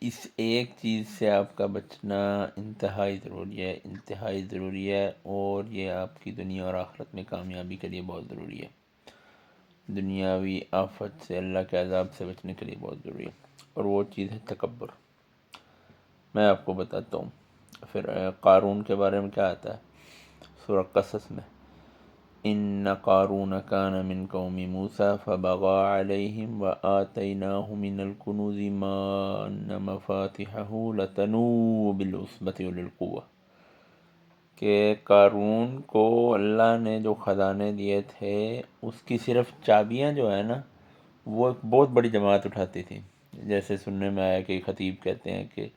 اس ایک چیز سے آپ کا بچنا انتہائی ضروری ہے، اور یہ آپ کی دنیا اور آخرت میں کامیابی کے لیے بہت ضروری ہے، دنیاوی آفت سے، اللہ کے عذاب سے بچنے کے لیے بہت ضروری ہے، اور وہ چیز ہے تکبر۔ میں آپ کو بتاتا ہوں۔ پھر قارون کے بارے میں کیا آتا ہے سورہ قصص میں، ان قارون کان من قوم موسیٰ فبغى علیہم وآتیناہ من الکنوز ما ان مفاتحہ لتنوء بالعصبۃ اولی القوہ، کہ قارون کو اللہ نے جو خزانے دیے تھے اس کی صرف چابیاں جو ہے نا، وہ ایک بہت بڑی جماعت اٹھاتی تھی۔ جیسے سننے میں آیا کہ خطیب کہتے ہیں کہ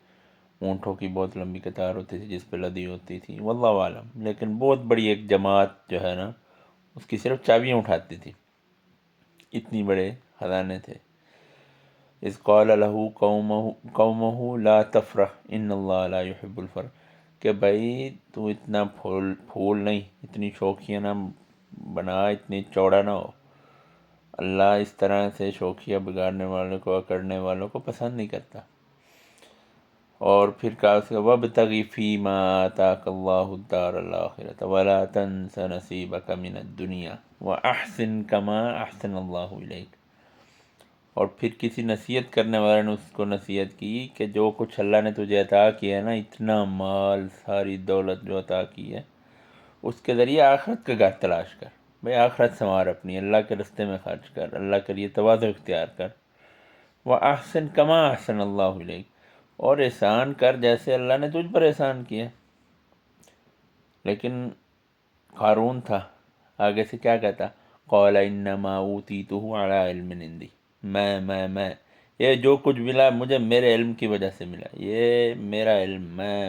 اونٹوں کی بہت لمبی قطار ہوتی تھی جس پہ لدی ہوتی تھی، واللہ عالم، لیکن بہت بڑی ایک جماعت جو ہے نا اس کی صرف چابیاں اٹھاتی تھی، اتنی بڑے خزانے تھے۔ اذ قال له قومه لا تفرح ان اللہ لا يحب الفرح، کہ بھائی تو اتنا پھول نہیں، اتنی شوخیاں نہ بنا، اتنی چوڑا نہ ہو، اللہ اس طرح سے شوخیاں بگاڑنے والوں کو، اکڑنے والوں کو پسند نہیں کرتا۔ اور پھر کہا اس کا وَابْتَغِ فِيمَا آتَاكَ اللَّهُ الدَّارَ الْآخِرَةَ وَلَا تَنْسَ نَصِيبَكَ مِنَ الدُّنْيَا وَأَحْسِنْ كَمَا أَحْسَنَ اللَّهُ إِلَيْكَ۔ اور پھر کسی نصیحت کرنے والے نے اس کو نصیحت کی کہ جو کچھ اللہ نے تجھے عطا کیا ہے نا، اتنا مال، ساری دولت جو عطا کی ہے، اس کے ذریعے آخرت کا گھر تلاش کر، بھئی آخرت سنوار اپنی، اللہ کے رستے میں خرچ کر، اللہ کے لیے تواضع اختیار کر، وَأَحْسِنْ كَمَا أَحْسَنَ اللَّهُ إِلَيْكَ، اور احسان کر جیسے اللہ نے تجھ پر احسان کیا۔ لیکن قارون تھا، آگے سے کیا کہتا، قال انما اوتیتہ علی علم عندی، میں یہ جو کچھ ملا مجھے میرے علم کی وجہ سے ملا، یہ میرا علم،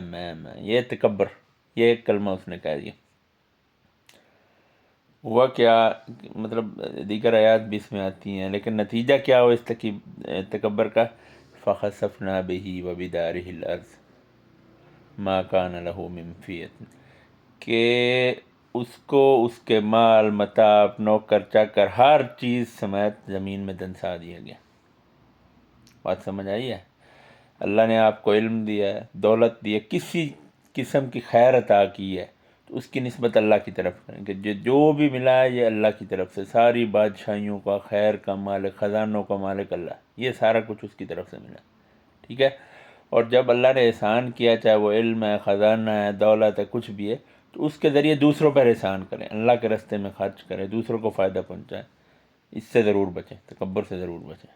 میں یہ تکبر، یہ ایک کلمہ اس نے کہہ دیا۔ ہوا کیا، مطلب دیگر آیات بھی اس میں آتی ہیں، لیکن نتیجہ کیا ہو اس تکبر کا، فَخَسَفْنَا بِهِ وَبِدَارِهِ الْأَرْضَ مَا كَانَ لَهُ مِنْ فِيَةٍ، کہ اس کو اس کے مال متاع، نوکر چاکر، ہر چیز سمیت زمین میں دنسا دیا گیا۔ بات سمجھ آئی ہے؟ اللہ نے آپ کو علم دیا ہے، دولت دی ہے، کسی قسم کی خیر عطا کی ہے، تو اس کی نسبت اللہ کی طرف کریں کہ جو بھی ملا ہے یہ اللہ کی طرف سے، ساری بادشاہیوں کا، خیر کا مالک، خزانوں کا مالک اللہ، یہ سارا کچھ اس کی طرف سے ملا، ٹھیک ہے؟ اور جب اللہ نے احسان کیا، چاہے وہ علم ہے، خزانہ ہے، دولت ہے، کچھ بھی ہے، تو اس کے ذریعے دوسروں پر احسان کریں، اللہ کے رستے میں خرچ کریں، دوسروں کو فائدہ پہنچائیں، اس سے ضرور بچیں، تکبر سے ضرور بچیں۔